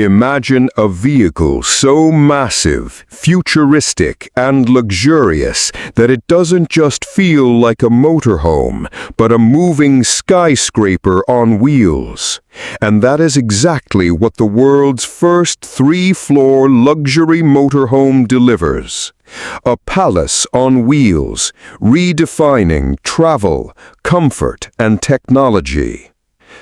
Imagine a vehicle so massive, futuristic, and luxurious that it doesn't just feel like a motorhome, but a moving skyscraper on wheels. And that is exactly what the world's first three-floor luxury motorhome delivers. A palace on wheels, redefining travel, comfort, and technology.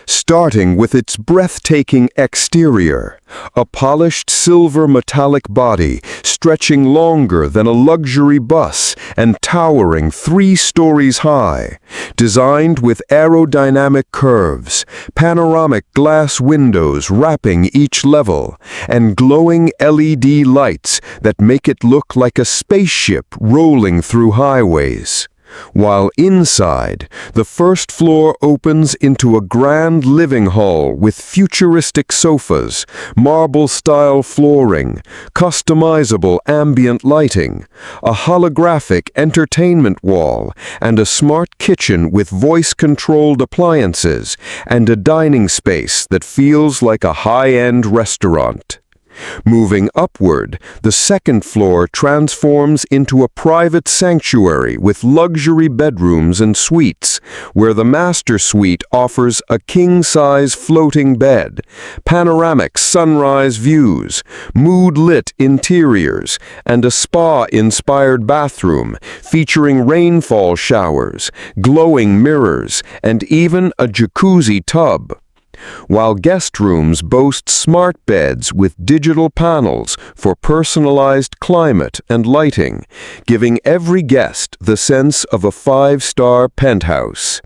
Starting with its breathtaking exterior, a polished silver metallic body stretching longer than a luxury bus and towering 3 stories high, designed with aerodynamic curves, panoramic glass windows wrapping each level, and glowing LED lights that make it look like a spaceship rolling through highways. While inside, the first floor opens into a grand living hall with futuristic sofas, marble-style flooring, customizable ambient lighting, a holographic entertainment wall, and a smart kitchen with voice-controlled appliances, and a dining space that feels like a high-end restaurant. Moving upward, the second floor transforms into a private sanctuary with luxury bedrooms and suites, where the master suite offers a king-size floating bed, panoramic sunrise views, mood-lit interiors, and a spa-inspired bathroom featuring rainfall showers, glowing mirrors, and even a jacuzzi tub. While guest rooms boast smart beds with digital panels for personalized climate and lighting, giving every guest the sense of a 5-star penthouse.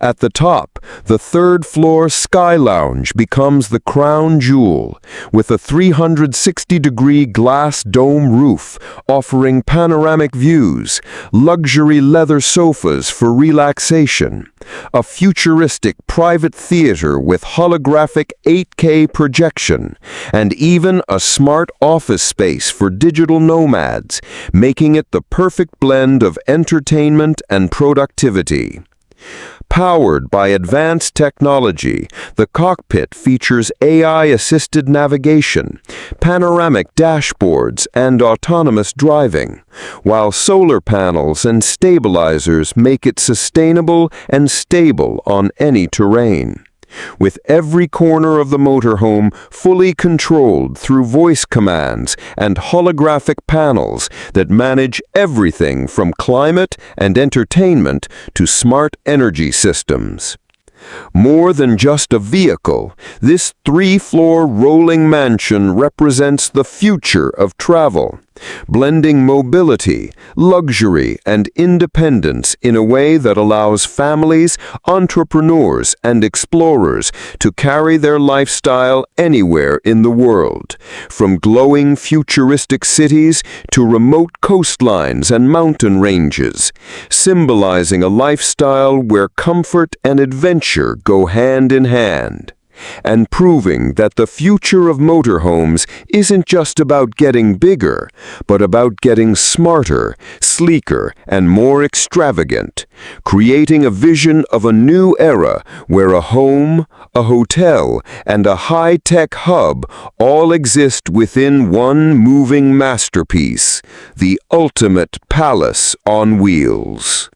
At the top, the third-floor Sky Lounge becomes the crown jewel, with a 360-degree glass dome roof offering panoramic views, luxury leather sofas for relaxation, a futuristic private theater with holographic 8K projection, and even a smart office space for digital nomads, making it the perfect blend of entertainment and productivity. Powered by advanced technology, the cockpit features AI-assisted navigation, panoramic dashboards, and autonomous driving, while solar panels and stabilizers make it sustainable and stable on any terrain. With every corner of the motorhome fully controlled through voice commands and holographic panels that manage everything from climate and entertainment to smart energy systems. More than just a vehicle, this 3-floor rolling mansion represents the future of travel, blending mobility, luxury, and independence in a way that allows families, entrepreneurs, and explorers to carry their lifestyle anywhere in the world, from glowing futuristic cities to remote coastlines and mountain ranges, symbolizing a lifestyle where comfort and adventure go hand in hand, and proving that the future of motorhomes isn't just about getting bigger, but about getting smarter, sleeker, and more extravagant, creating a vision of a new era where a home, a hotel, and a high-tech hub all exist within one moving masterpiece, the ultimate palace on wheels.